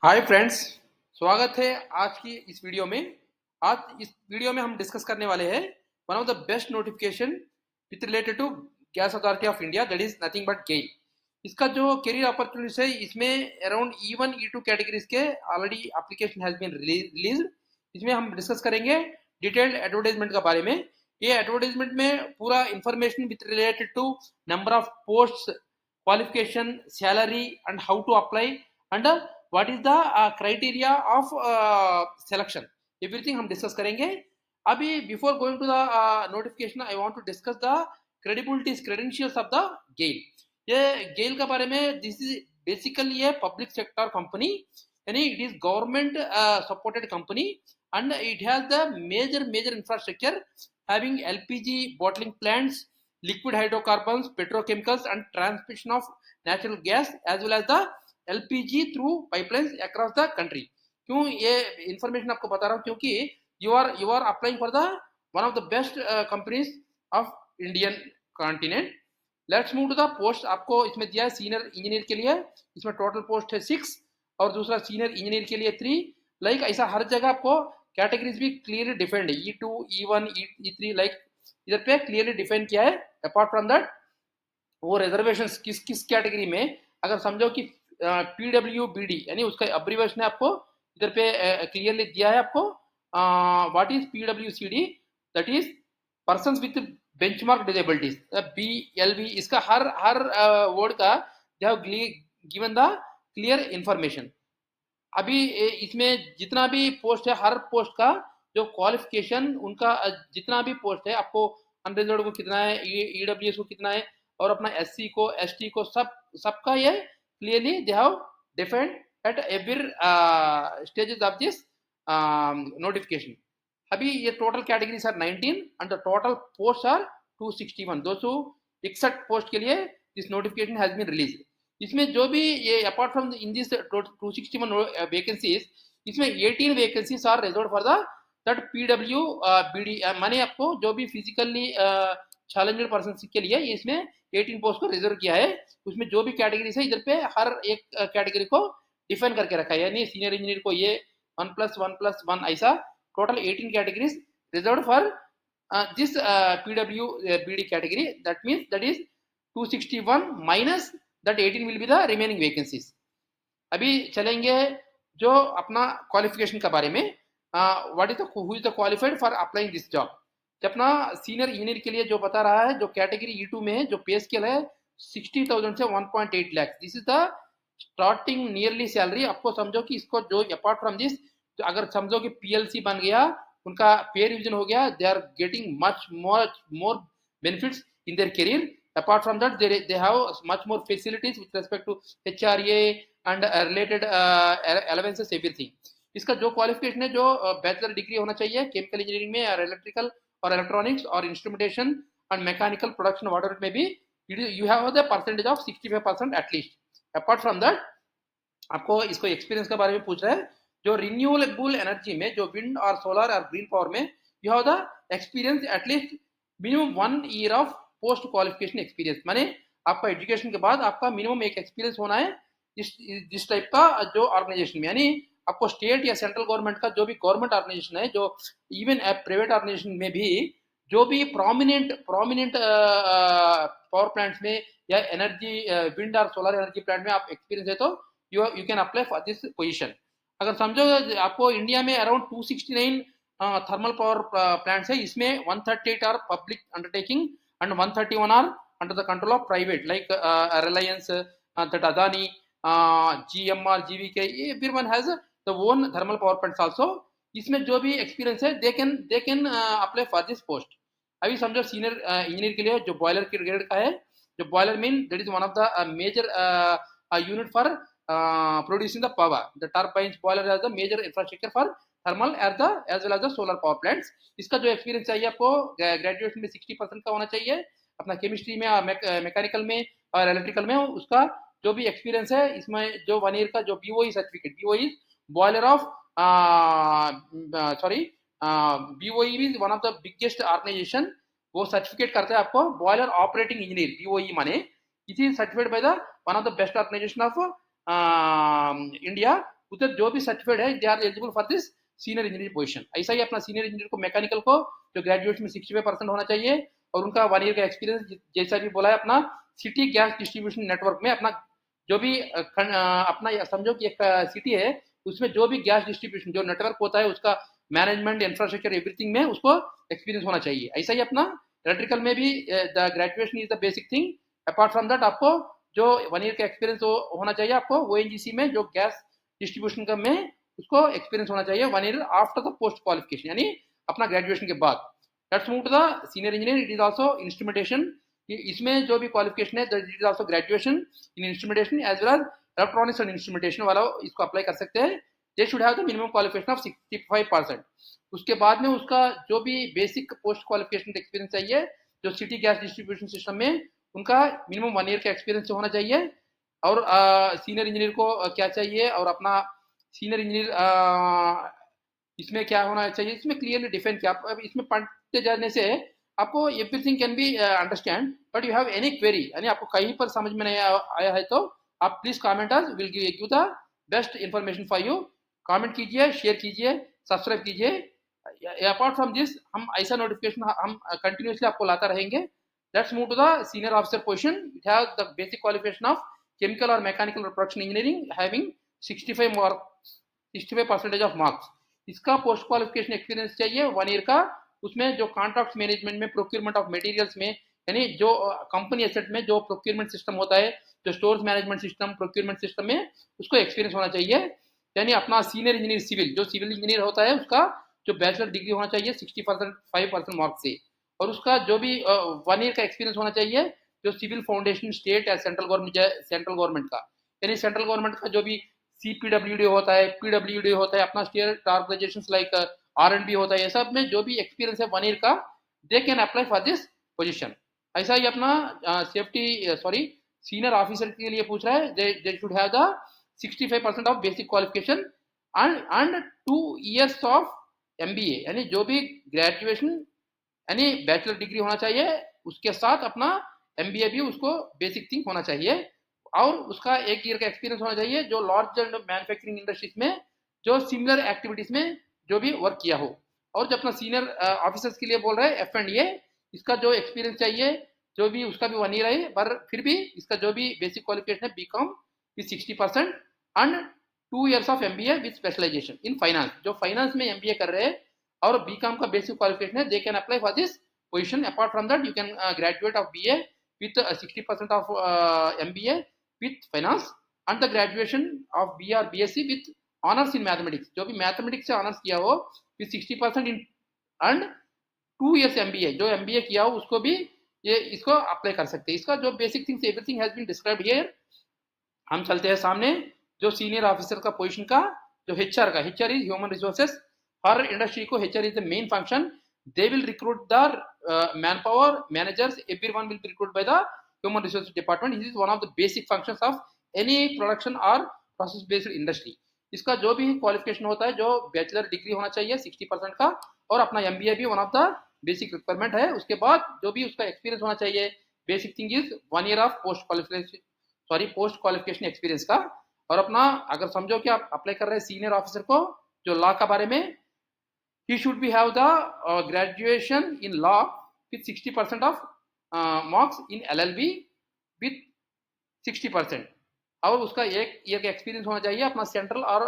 Hi friends, स्वागत है आज की इस वीडियो में। आज इस वीडियो में हम डिस्कस करने वाले हैं one of the best notification with related to gas authority of India, that is nothing but GAIL. इसका जो करियर अपॉर्चुनिटीज है, इसमें अराउंड E1 E2 कैटेगरीज के already application has been release. इसमें हम डिस्कस करेंगे डिटेल्ड एडवर्टाइजमेंट के बारे में। ये एडवर्टाइजमेंट में पूरा information with related to number of post, qualification, salary and how to apply and what is the criteria of selection, everything हम डिस्कस करेंगे। अभी before going to the notification, I want to discuss the credibilities, credentials of the GAIL. ये गेल के बारे में, this is basically a public sector company, यानी it is government supported company and it has the major infrastructure having LPG bottling plants, liquid hydrocarbons, petrochemicals and transmission of natural gas as well as the LPG through pipelines across the country। क्यों ये information आपको बता रहा हूँ? क्योंकि you are applying for the one of the best companies of Indian continent। Let's move to the post. आपको इसमें दिया है सीनियर इंजीनियर के लिए, इसमें टोटल पोस्ट है 6 और दूसरा सीनियर इंजीनियर के लिए 3। लाइक ऐसा हर जगह आपको कैटेगरीज भी क्लियरली डिफाइंड है, E2 E1 E3, लाइक इधर पे क्लियरली डिफाइन किया है। अपार्ट फ्रॉम दैट, वो रिजर्वेशन किस किस कैटेगरी में, अगर समझो कि PWBD यानी उसका अब्रीवेशन है, आपको इधर पे क्लियरली दिया है आपको। What is PWCD, that is persons with benchmark disabilities, BLV। इसका हर वर्ड का they have given the clear information. अभी इसमें जितना भी पोस्ट है, हर पोस्ट का जो क्वालिफिकेशन उनका जितना भी पोस्ट है, आपको अनरिजर्व को कितना है, EWS को कितना है, और अपना SC को ST को सबका ये clearly they have defined at every stages of this notification. अभी ये total categories are 19 and the total post are 261, 261 post के लिए this notification has been release. इसमें जो भी ये apart from in this 261 vacancies, इसमें 18 vacancies are reserve for the that PWBD, माने आपको जो भी फिजिकली चैलेंज्ड पर्सन के लिए इसमें 18 पोस्ट को रिजर्व किया है। उसमें जो भी कैटेगरीज है, इधर पे हर एक कैटेगरी को डिफाइन करके रखा है, यानी सीनियर इंजीनियर को ये 1+1+1, ऐसा total 18 categories reserve for this PWBD category। that means that is 261 minus that 18 will be the remaining vacancies। अभी चलेंगे जो अपना क्वालिफिकेशन के बारे में। What is the who is the qualified for applying this job. अपना सीनियर इंजीनियर के लिए जो बता रहा है, जो कैटेगरी E2 में है, जो पे स्केल है 60,000 से 1.8 lakh, this is the starting nearly salary. आपको समझो कि इसको जो अपार्ट फ्रॉम दिस, तो अगर समझो कि PLC बन गया, उनका पे रिविजन हो गया, they are getting much more benefits in their career. Apart from that they have much more facilities with respect to HRA and related allowances, everything. इसका जो क्वालिफिकेशन है, जो बैचलर डिग्री होना चाहिए केमिकल इंजीनियरिंग में, और इलेक्ट्रिकल और electronics और instrumentation and mechanical production, water में भी you have the percentage of 65% at least. Apart from that, आपको इसको एक्सपीरियंस के बारे में पूछ रहा है। जो रिन्यूएबल एनर्जी में, जो विंड और सोलर और ग्रीन पावर में, you have the experience at least minimum 1 year of post qualification experience, माने आपका एजुकेशन के बाद आपका मिनिमम एक एक्सपीरियंस होना है इस टाइप का जो ऑर्गेनाइजेशन में, यानी आपको स्टेट या सेंट्रल गवर्नमेंट का जो भी गवर्नमेंट ऑर्गेनाइजेशन है, जो इवन प्राइवेट ऑर्गेनाइजेशन में भी जो भी प्रोमिनेंट पावर प्लांट्स में या एनर्जी विंड और सोलर एनर्जी प्लांट में आप एक्सपीरियंस है, तो you can apply for this position. अगर समझो आपको इंडिया में अराउंड 269 थर्मल पावर प्लांट्स है, इसमें 138 are public undertaking and 131 are under the control of private, like Reliance, that Adani, GMR, GVK, everyone has the own thermal power plants also। इसमें जो भी experience है, they can apply for this post. अभी समझो senior engineer के लिए जो boiler के ग्रेड का है, जो boiler mean that is one of the major unit for producing the power। the turbines, boiler as the major infrastructure for thermal as well as the solar power plants। इसका जो experience चाहिए आपको, graduation में 60% का होना चाहिए, अपना chemistry में, मैकेनिकल में और इलेक्ट्रिकल में। उसका जो भी एक्सपीरियंस है, इसमें जो 1 ईयर का जो BOE certificate, BOE boiler of sorry BOE is one of the biggest organisation, वो सर्टिफिकेट करते हैं आपको बॉयलर ऑपरेटिंग इंजीनियर, BOE माने, it is certified by the one of the best organisation of India उधर जो भी सर्टिफाइड है they are eligible for this senior engineer position. ऐसा ही अपना सीनियर इंजीनियर को मैकेनिकल को जो ग्रेजुएट में 65% होना चाहिए और उनका 1 ईयर का एक्सपीरियंस जैसा भी बोला है अपना सिटी गैस डिस्ट्रीब्यूशन नेटवर्क में अपना जो भी अपना समझो कि एक सिटी है उसमें जो भी गैस डिस्ट्रीब्यूशन जो नेटवर्क होता है उसका मैनेजमेंट इंफ्रास्ट्रक्चर एवरीथिंग में उसको एक्सपीरियंस होना चाहिए। ऐसा ही अपना इलेक्ट्रिकल में भी the graduation is the basic thing. Apart from that आपको जो 1 ईयर का एक्सपीरियंस होना चाहिए आपको ओएनजीसी में जो गैस डिस्ट्रीब्यूशन का में उसको एक्सपीरियंस होना चाहिए 1 year after the post qualification यानी अपना ग्रेजुएशन के बाद। Let's move to the senior engineer. It is also instrumentation. इसमें जो भी क्वालिफिकेशन है it is also graduation in instrumentation as well as electronics and instrumentation वाला इसको अप्लाई कर सकते हैं। They should have the minimum qualification of 65%। उसके बाद में उसका जो भी बेसिक पोस्ट क्वालिफिकेशन एक्सपीरियंस चाहिए जो सिटी गैस डिस्ट्रीब्यूशन सिस्टम में उनका मिनिमम 1 ईयर का एक्सपीरियंस होना चाहिए। और सीनियर इंजीनियर को क्या चाहिए और अपना सीनियर इंजीनियर इसमें क्या होना चाहिए इसमें क्लियरली डिफाइन किया। अब इसमें पढ़ते जाने से आपको everything can be understand but you have any query यानी आपको कहीं पर समझ में नहीं आया है तो आप please comment us, will give the best information for you. Comment कीजिए, शेयर कीजिए, सब्सक्राइब कीजिए। अपार्ट फ्रॉम दिस हम ऐसा नोटिफिकेशन हम कंटिन्यूसली आपको लाता रहेंगे। Let's move to the senior officer position. It has the basic qualification of chemical और mechanical production engineering having 65% of marks. इसका पोस्ट क्वालिफिकेशन एक्सपीरियंस चाहिए 1 ईयर का। उसमें जो कॉन्ट्रैक्ट मैनेजमेंट में प्रोक्योरमेंट ऑफ मटेरियल्स में यानी जो कंपनी एसेट में जो प्रोक्योरमेंट सिस्टम होता है जो stores management system procurement system में उसको एक्सपीरियंस होना चाहिए। यानी अपना सीनियर इंजीनियर सिविल जो सिविल इंजीनियर होता है उसका जो बैचलर डिग्री होना चाहिए 65% मार्क्स से। और उसका जो भी 1 ईयर का एक्सपीरियंस होना चाहिए जो सिविल फाउंडेशन स्टेट या सेंट्रल गवर्नमेंट का यानी सेंट्रल गवर्नमेंट का जो भी CPWD होता है PWD होता है अपना स्टेट ऑर्गेनाइजेशन लाइक R&B होता है ये सब में जो भी एक्सपीरियंस है 1 ईयर का they can apply for this position. ऐसा ही अपना सीनियर ऑफिसर के लिए पूछ रहा है दे should have the 65% of basic qualification and 2 years of MBA यानी जो भी ग्रेजुएशन यानी बैचलर डिग्री होना चाहिए उसके साथ अपना MBA भी उसको बेसिक थिंग होना चाहिए। और उसका 1 ईयर का एक्सपीरियंस होना चाहिए जो लार्ज एंड मैन्युफैक्चरिंग इंडस्ट्रीज में जो सिमिलर एक्टिविटीज में जो भी वर्क किया हो। और जो अपना सीनियर ऑफिसर्स के लिए बोल रहे हैं F&A इसका जो एक्सपीरियंस चाहिए जो भी उसका भी 1 ईयर है पर फिर भी इसका जो भी बेसिक क्वालिफिकेशन है BCom with 60% and 2 years of MBA with specialisation in finance. जो फाइनेंस में MBA कर रहे हैं और BCom का बेसिक क्वालिफिकेशन है they can apply for this position. Apart from that you can graduate of BA with 60% of MBA with finance and the graduation of BA or BSc with honors in mathematics। जो भी mathematics से honours किया हो with 60% in and 2 years MBA जो MBA किया हो उसको भी ये इसको अप्लाई कर सकते हैं। इसका जो basic things everything has been described here. हम चलते हैं सामने जो सीनियर ऑफिसर का पोजीशन का जो HR का HR is human resources. Her industry को HR is the main function. They will recruit the man power managers everyone will be recruit by the human resources department। This is one of the basic functions of any production or process based industry। इसका जो भी qualification होता है जो bachelor degree होना चाहिए 60% का और अपना MBA भी one of the basic requirement है। उसके बाद जो भी उसका एक्सपीरियंस होना चाहिए basic thing is 1 year of post qualification experience का। और अपना अगर समझो कि आप अप्लाई कर रहे हैं सीनियर ऑफिसर को जो लॉ का बारे में he should be have the graduation in law with 60% of marks in LLB with 60% और उसका 1 ईयर का एक्सपीरियंस होना चाहिए अपना सेंट्रल और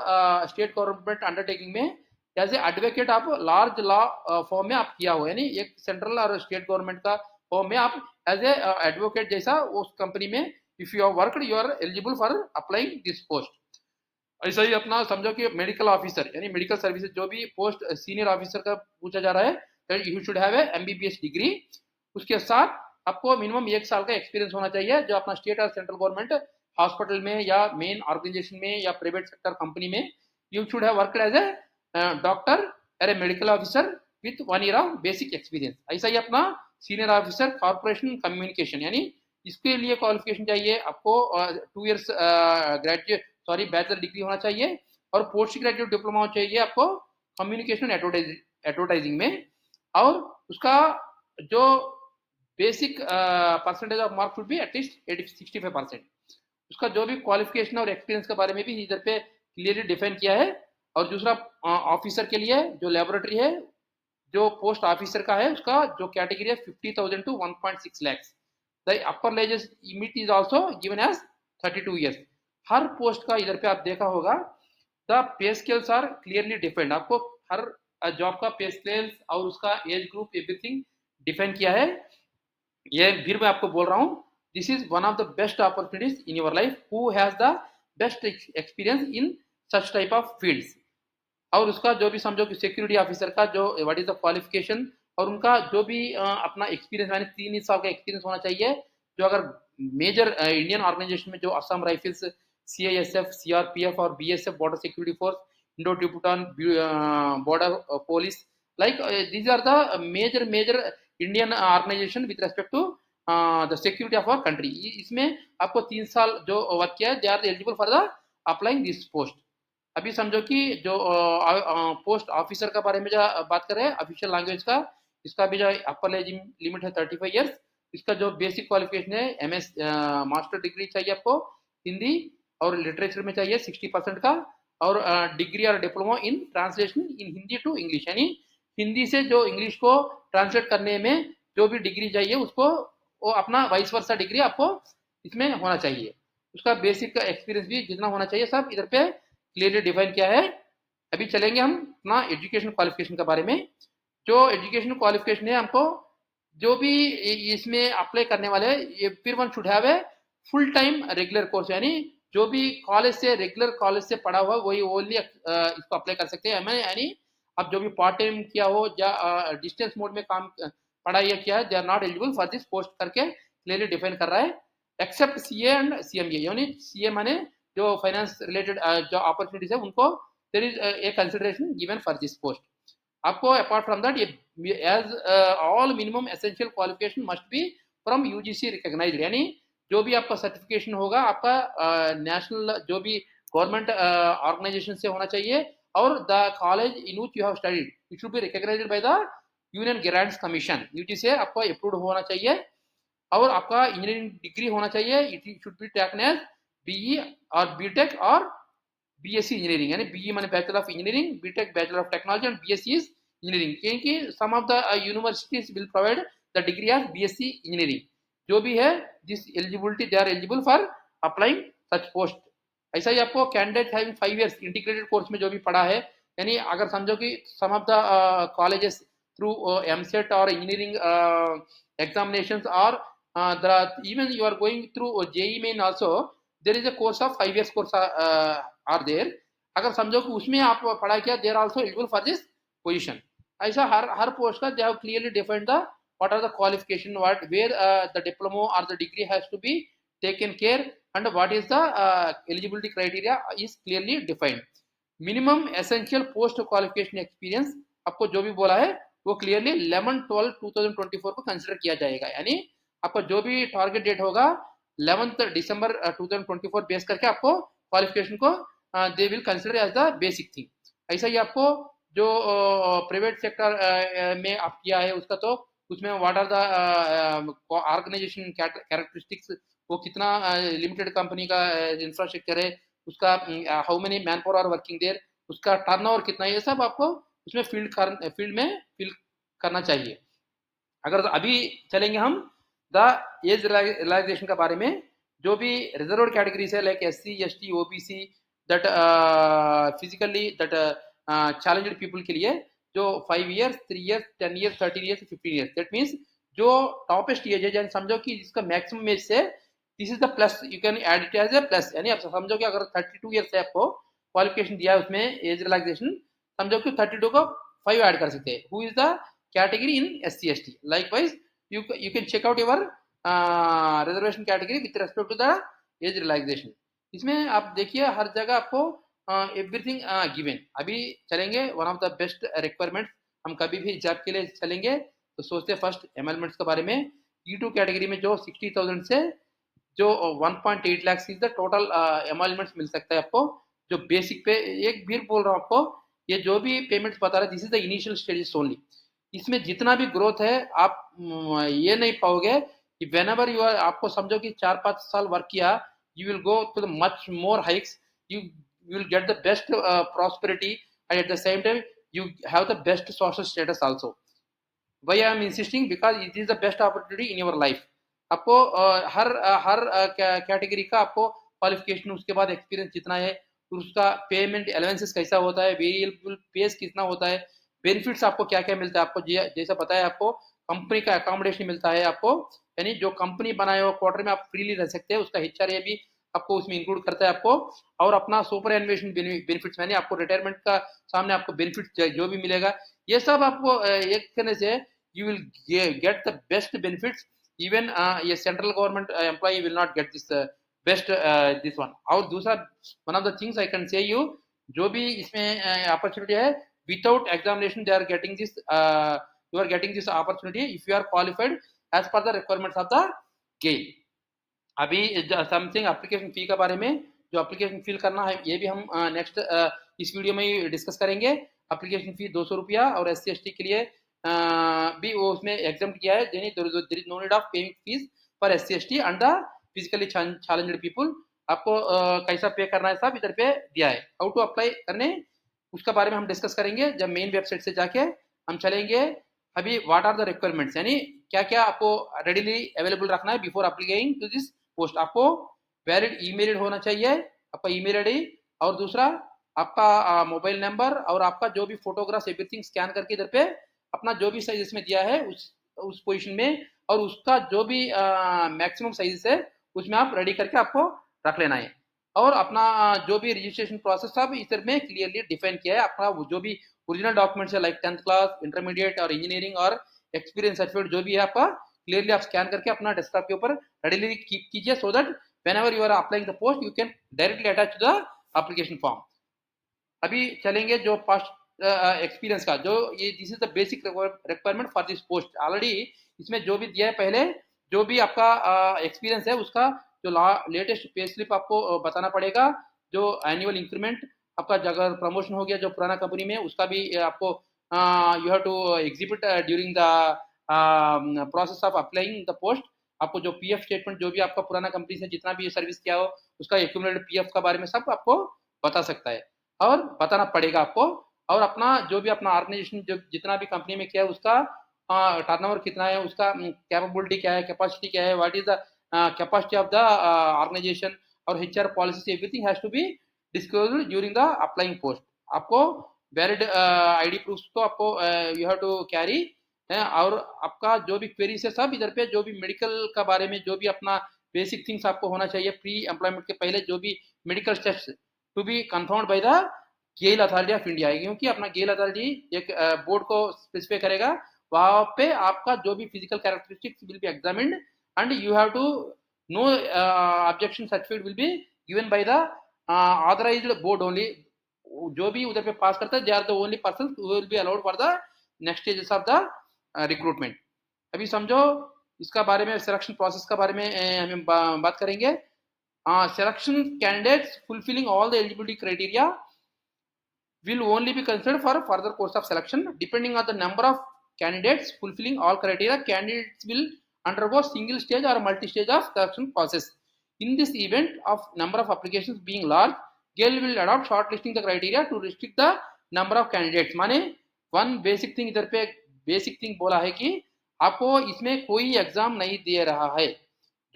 स्टेट गवर्नमेंट अंडरटेकिंग में एज ए एडवोकेट आप लार्ज लॉ फॉर्म में आप किया हो यानी एक सेंट्रल और स्टेट गवर्नमेंट का फॉर्म में आप एज ए एडवोकेट जैसा उस कंपनी में if you are worked you are eligible for applying this post. ऐसा ही अपना समझो कि मेडिकल ऑफिसर यानी मेडिकल सर्विसेज जो भी पोस्ट सीनियर ऑफिसर का पूछा जा रहा है you should have a MBBS degree. उसके साथ आपको मिनिमम 1 साल का एक्सपीरियंस होना चाहिए जो अपना स्टेट और सेंट्रल गवर्नमेंट हॉस्पिटल में या मेन ऑर्गेनाइजेशन में या प्राइवेट सेक्टर कंपनी में you should have worked as a doctor और a medical officer with 1 year of basic experience. ऐसा ही अपना सीनियर ऑफिसर कॉर्पोरेशन कम्युनिकेशन यानी इसके लिए क्वालिफिकेशन चाहिए आपको 2 years बैचलर डिग्री होना चाहिए और पोस्ट ग्रेजुएट डिप्लोमा चाहिए आपको कम्युनिकेशन एडवर्टाइजिंग में। और उसका जो basic percentage of marks should be at least 65%। उसका जो भी क्वालिफिकेशन और एक्सपीरियंस के बारे में भी इधर पे क्लियरली डिफाइन किया है। और दूसरा ऑफिसर के लिए जो लेबोरेटरी है, जो पोस्ट ऑफिसर का है, उसका जो कैटेगरी है 50,000 to 1.6 lakhs। The upper age limit is also given as 32 years। हर पोस्ट का इधर पे आप देखा होगा, the pay scales are clearly defined. आपको हर जॉब का पे स्केल्स और उसका एज ग्रुप एवरीथिंग डिफाइन किया है। ये फिर मैं आपको बोल रहा हूँ, this is one of the best opportunities in your life who has the best experience in such type of fields. और उसका जो भी समझो कि सिक्योरिटी ऑफिसर का जो व्हाट इज द क्वालिफिकेशन, और उनका जो भी अपना एक्सपीरियंस यानी 3 साल का एक्सपीरियंस होना चाहिए। जो अगर मेजर इंडियन ऑर्गेनाइजेशन में जो असम राइफल्स, CISF, CRPF और BSF border security force, Indo Tibetan border police, like these are the major Indian organisation with respect to the security of our country. इसमें आपको 3 साल जो वर्क किया है, they are eligible for the applying this post. अभी समझो कि जो पोस्ट ऑफिसर का बारे में जो बात करें ऑफिशियल लैंग्वेज का, इसका भी जो अपर एज लिमिट है 35 years। इसका जो बेसिक क्वालिफिकेशन है MS मास्टर डिग्री चाहिए आपको हिंदी, और लिटरेचर में चाहिए 60% का, और डिग्री और diploma in translation in Hindi to English, यानी हिंदी से जो इंग्लिश को ट्रांसलेट करने में जो भी डिग्री चाहिए उसको, वो अपना वाइस वर्सा डिग्री आपको इसमें होना चाहिए। उसका बेसिक एक्सपीरियंस भी जितना होना चाहिए सब इधर पे क्लियरली डिफाइन किया है। अभी चलेंगे हम अपना एजुकेशन क्वालिफिकेशन के बारे में। जो एजुकेशन क्वालिफिकेशन है, हमको जो भी इसमें अप्लाई करने वाले ये फिर one should have a full time regular course, यानी जो भी कॉलेज से रेगुलर कॉलेज से पढ़ा हुआ वही ओनली इसको अप्लाई कर सकते हैं। यानी अब जो भी पार्ट टाइम किया हो या डिस्टेंस मोड में काम पढ़ाई किया है, they are not eligible for this post करके क्लियरली डिफाइन कर रहा है। एक्सेप्ट CA एंड CMA, यानी CA माने जो फाइनेंस रिलेटेड जो अपॉर्चुनिटीज है उनको there is a consideration given for this post. आपको apart from that as all minimum essential qualification must be from UGC recognised, यानी जो भी आपका सर्टिफिकेशन होगा आपका नेशनल जो भी गवर्नमेंट ऑर्गेनाइजेशन से होना चाहिए, और the college in which you have studied it should be recognised by the Union Grants Commission, UGC से आपको अप्रूव्ड होना चाहिए। और आपका इंजीनियरिंग डिग्री होना चाहिए, it should be taken as BE और BTech और BSc इंजीनियरिंग, यानी BE माने bachelor of engineering, BTech bachelor of technology and BSc is engineering, क्योंकि some of the universities will provide the degree as BSc engineering. जो भी है this eligibility they are eligible for applying such post. ऐसा ही आपको candidate having 5 years integrated course में जो भी पढ़ा है, यानी अगर समझो कि some of the colleges through MCET और engineering examinations, or even you are going through JEE main also, there is a course of 5 years course are there। अगर समझो कि उसमें आप पढ़ाई किया, they are also eligible for this position। ऐसा हर post का they have clearly defined the what are the qualification, what where the diploma or the degree has to be taken care, and what is the eligibility criteria is clearly defined। Minimum essential post qualification experience आपको जो भी बोला है वो clearly 11/12/2024 को consider किया जाएगा, यानी आपका जो भी टारगेट डेट होगा 11 दिसंबर 2024 बेस करके आपको क्वालिफिकेशन को they will consider as the basic thing. ऐसा ही आपको जो प्राइवेट सेक्टर में आप किया है उसका, तो उसमें what are the organisation characteristics, वो कितना लिमिटेड कंपनी का इंफ्रास्ट्रक्चर है, उसका how many man power are working there, उसका टर्नओवर कितना है, ये सब आपको उसमें फील्ड में फिल करना चाहिए। अगर अभी चलेंगे हम द एज रिलैक्सेशन के बारे में। जो भी रिजर्व्ड कैटेगरीज है like SC ST OBC that physically that challenged people के लिए जो 5 years 3 years 10 years 13 years 15 years, that means जो टॉपेस्ट एज है, समझो कि जिसका मैक्सिमम एज से this is the plus, you can add it as a plus, यानी आप समझो कि अगर 32 years से आपको क्वालिफिकेशन दिया है उसमें एज रिलैक्सेशन, समझो कि 32 को 5 ऐड कर सकते हैं। Who is the category in SC ST, likewise you can check out your reservation category with respect to the age relaxation। इसमें आप देखिए हर जगह आपको एवरीथिंग गिवन। अभी चलेंगे one of the best requirement, हम कभी भी जॉब के लिए चलेंगे तो सोचते फर्स्ट एमएलमेंट्स के बारे में। E2 कैटेगरी में जो 60,000 से जो 1.8 लाख इज द टोटल एमएलमेंट्स मिल सकता है आपको। जो बेसिक पे एक भी बोल रहा हूँ आपको, ये जो भी पेमेंट्स बता रहा है this is the initial stages only. इसमें जितना भी ग्रोथ है आप ये नहीं पाओगे कि वेन एवर आपको समझो कि 4-5 साल वर्क किया, you will go to the much more hikes, you you will get the best prosperity, and at the same time you have the best social status also. Why I am insisting? Because it is the best opportunity in your life. आपको हर category का आपको qualification, उसके बाद experience जितना है, उसका payment allowances कैसा होता है, वेरिएबल पेस कितना होता है, बेनिफिट्स आपको क्या क्या मिलता है, आपको जैसा पता है आपको कंपनी का अकोमोडेशन मिलता है आपको, यानी जो कंपनी बनाए हो क्वार्टर में आप फ्रीली रह सकते हैं, उसका एचआरए भी आपको उसमें इंक्लूड करता है आपको, और अपना सुपर एनुएशन बेनिफिट्स, यानी आपको रिटायरमेंट का सामने आपको बेनिफिट जो भी मिलेगा, ये सब आपको एक तरह से you will get the best benefits. Even a central government employee will not get this best this one. और दूसरा one of the things I can say you, जो भी इसमें opportunity है, without examination they are getting this you are getting this opportunity if you are qualified as per the requirements of the GAIL. अभी something application fee के बारे में, जो application fill करना है ये भी हम नेक्स्ट इस वीडियो में ही डिस्कस करेंगे. एप्लीकेशन फी 200 रुपया, और SC/ST के लिए भी वो उसमें एग्जाम किया है, there is no need of paying fees for SC/ST and the physically challenged people. आपको कैसा पे करना है सब इधर पे दिया है. हाउ टू अप्लाई करने उसका बारे में हम डिस्कस करेंगे जब मेन वेबसाइट से जाके हम चलेंगे. अभी व्हाट आर द रिक्वायरमेंट्स, यानी क्या क्या आपको रेडीली अवेलेबल रखना है before applying to this post. आपको वैलिड ईमेल होना चाहिए, आपका ईमेल आईडी, और दूसरा आपका मोबाइल नंबर, और आपका जो भी फोटोग्राफ्स एवरीथिंग स्कैन करके इधर पे अपना जो भी साइज इसमें दिया है उस पोजीशन में, और उसका जो भी मैक्सिमम साइज है उसमें आप रेडी करके आपको रख लेना है. और अपना जो भी रजिस्ट्रेशन प्रोसेस सब इधर में क्लियरली डिफाइन किया है. आपका जो भी ओरिजिनल डॉक्यूमेंट्स है लाइक 10th क्लास, इंटरमीडिएट और इंजीनियरिंग और एक्सपीरियंस सर्टिफिकेट जो भी है आपका क्लियरली आप स्कैन करके अपना डेस्कटॉप के ऊपर रेडीली कीप कीजिए, so that whenever you are applying the post you can directly attach the application form. अभी चलेंगे जो पास्ट एक्सपीरियंस का, जो ये this is the basic requirement for this post. Already इसमें जो भी दिया है पहले, जो भी आपका एक्सपीरियंस है उसका जो लेटेस्ट पे स्लिप आपको बताना पड़ेगा, जो एनुअल इंक्रीमेंट आपका अगर प्रमोशन हो गया जो पुराना कंपनी में, उसका भी आपको you have to exhibit during the process of applying the post. आपको जो पीएफ स्टेटमेंट जो भी आपका पुराना कंपनी से जितना भी सर्विस किया हो उसका एक्यूमुलेटेड पीएफ का बारे में सब आपको बता सकता है और बताना पड़ेगा आपको. और अपना जो भी अपना ऑर्गेनाइजेशन जो जितना भी कंपनी में किया है उसका टर्नओवर कितना है, उसका कैपेबिलिटी क्या है, कैपेसिटी क्या है, what is the capacity of the organisation, और HR policy everything has to be disclosed during the applying post. आपको वैलिड आईडी प्रूफ तो आपको यू हैव टू कैरी है. और आपका जो भी क्वेरीज है सब इधर पे, जो भी मेडिकल का बारे में जो भी अपना बेसिक थिंग्स आपको होना चाहिए प्री एम्प्लॉयमेंट के पहले, जो भी medical test to be confirmed by the GAIL authority of India, क्योंकि अपना गेल अथॉरिटी एक बोर्ड को स्पेसिफाई करेगा, वहां पे आपका जो भी physical characteristics will be examined and you have to no objection certificate will be given by the authorised board only. जो भी उधर पे पास करता है they are the only person who will be allowed for the next stages of the recruitment. अभी समझो इसका बारे में, सिलेक्शन प्रोसेस का बारे में हम बात करेंगे. Selection candidates fulfilling all the eligibility criteria will only be considered for further course of selection. Depending on the number of candidates fulfilling all criteria, candidates will undergo single stage or multi-stage of selection process. In this event of number of applications being large, GAIL will adopt shortlisting the criteria to restrict the number of candidates. माने one basic thing इधर पे basic thing बोला है कि आपको इसमें कोई exam नहीं दे रहा है,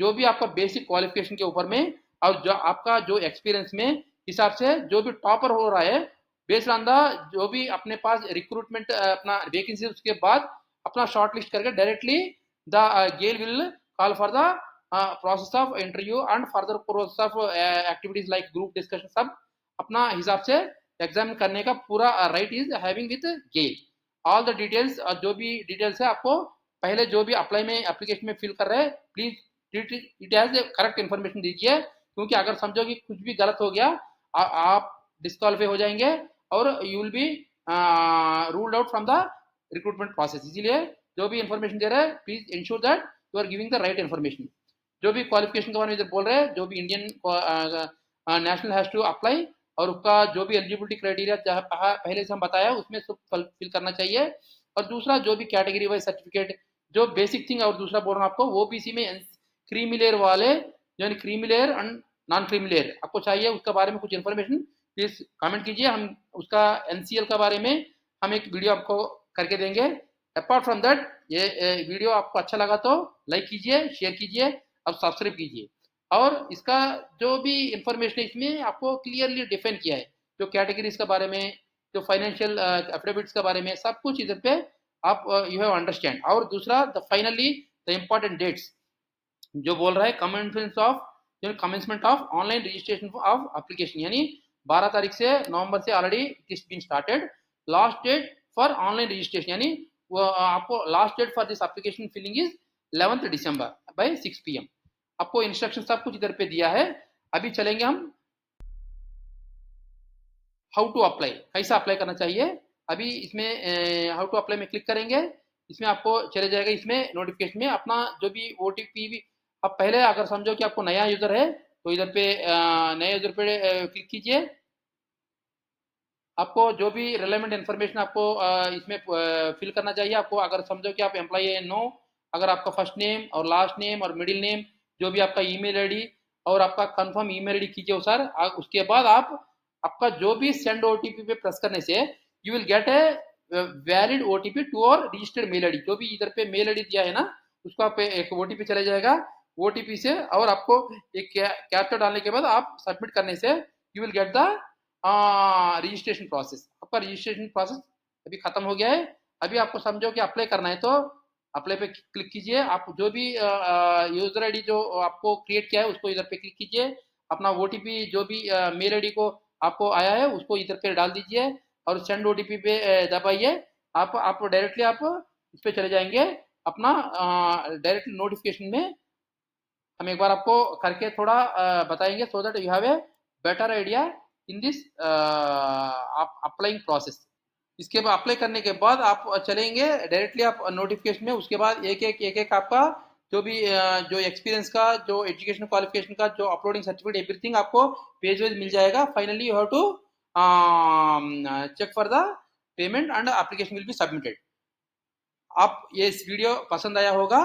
जो भी आपका बेसिक क्वालिफिकेशन के ऊपर में और जो आपका जो एक्सपीरियंस में हिसाब से जो भी टॉपर हो रहा है बेस्ड ऑन द जो भी अपने पास रिक्रूटमेंट अपना वैकेंसी, उसके बाद अपना शॉर्ट लिस्ट करके directly the GAIL will call for the process of interview and further process of activities like group discussion सब अपना हिसाब से एग्जाम करने का पूरा right is having with GAIL. All the details, जो भी डिटेल्स है आपको पहले जो भी अप्लाई में एप्लीकेशन में फिल कर रहे हैं please it has correct information दीजिए, क्योंकि अगर समझो कि कुछ भी गलत हो गया आप डिस्क्वालीफाई हो जाएंगे और you will be ruled out from the recruitment process. इसीलिए जो भी इन्फॉर्मेशन दे रहे हैं please ensure that you are giving the right information. जो भी क्वालिफिकेशन के बारे में इधर बोल रहे हैं, जो भी Indian national has to apply, और उसका जो भी एलिजिबिलिटी क्राइटेरिया पहले से हम बताया उसमें सब फिल करना चाहिए. और दूसरा जो भी कैटेगरी वाइज सर्टिफिकेट जो बेसिक थिंग, और दूसरा बोल रहा हूँ आपको OBC में क्रीमी लेयर वाले जो creamy layer and non creamy layer आपको चाहिए, उसके बारे में कुछ इन्फॉर्मेशन प्लीज़ कमेंट कीजिए, हम उसका एनसीएल के बारे में हम एक वीडियो आपको करके देंगे। अपार्ट फ्रॉम दैट, ये वीडियो आपको अच्छा लगा तो लाइक कीजिए, शेयर कीजिए और सब्सक्राइब कीजिए। और इसका जो भी इंफॉर्मेशन है इसमें आपको क्लियरली डिफाइन किया है, जो कैटेगरीज के बारे में, जो फाइनेंशियल एफिडेविट्स के बारे में, सब कुछ इधर पे आप यू हैव अंडरस्टैंड। और दूसरा the finally the important dates जो बोल रहा है, commencement of online registration of application, यानी 12 तारीख से नवंबर से already it is been started. Last date for online registration, यानी वो आपको last date for this application filling is 11 December by 6 PM। आपको इंस्ट्रक्शन सब कुछ इधर पे दिया है। अभी चलेंगे हम हाउ टू अप्लाई, कैसा अप्लाई करना चाहिए। अभी इसमें हाउ टू अप्लाई में क्लिक करेंगे, इसमें आपको चले जाएगा, इसमें नोटिफिकेशन में अपना जो भी OTP भी आप पहले अगर समझो कि आपको नया यूजर है तो इधर पे नए यूजर पे क्लिक कीजिए। आपको जो भी रिलेवेंट इन्फॉर्मेशन आपको इसमें फिल करना चाहिए। आपको अगर समझो कि आप एम्प्लॉई है, नो। अगर आपका फर्स्ट नेम और लास्ट नेम और मिडिल नेम, जो भी आपका ईमेल आईडी और आपका कंफर्म ईमेल आईडी कीजिए सर। उसके बाद आप आपका जो भी सेंड OTP पे प्रेस करने से you will get a valid OTP to our registered mail ID. जो भी इधर पे मेल आईडी दिया है ना, उसको आप एक OTP चला जाएगा। OTP से और आपको एक कैप्चर डालने के बाद आप सबमिट करने से you will get the registration process. आपका रजिस्ट्रेशन प्रोसेस अभी खत्म हो गया है। अभी आपको समझो कि अप्लाई करना है तो अप्लाई पे क्लिक कीजिए। आप जो भी यूजर आईडी जो आपको क्रिएट किया है उसको इधर पे क्लिक कीजिए। अपना OTP जो भी मेल आईडी को आपको आया है उसको इधर पे डाल दीजिए और सेंड OTP पे दबाइए। आप डायरेक्टली आप इस पे चले जाएंगे अपना डायरेक्ट नोटिफिकेशन में। हम एक बार आपको करके थोड़ा बताएंगे so that you have a better idea in this applying process. इसके बाद अप्लाई करने के बाद आप चलेंगे डायरेक्टली आप नोटिफिकेशन में। उसके बाद एक एक आपका जो भी जो एक्सपीरियंस का, जो एजुकेशन क्वालिफिकेशन का, जो अपलोडिंग सर्टिफिकेट, एवरीथिंग आपको पेज वाइज मिल जाएगा। Finally you have to check for the payment and application will be submitted. आप ये इस वीडियो पसंद आया होगा,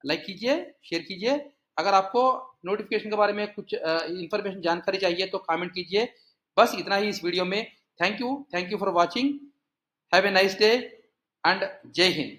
लाइक कीजिए, शेयर कीजिए। अगर आपको नोटिफिकेशन के बारे में कुछ इंफॉर्मेशन जानकारी चाहिए तो कमेंट कीजिए। बस इतना ही इस वीडियो में। Thank you for watching. Have a nice day and जय हिंद।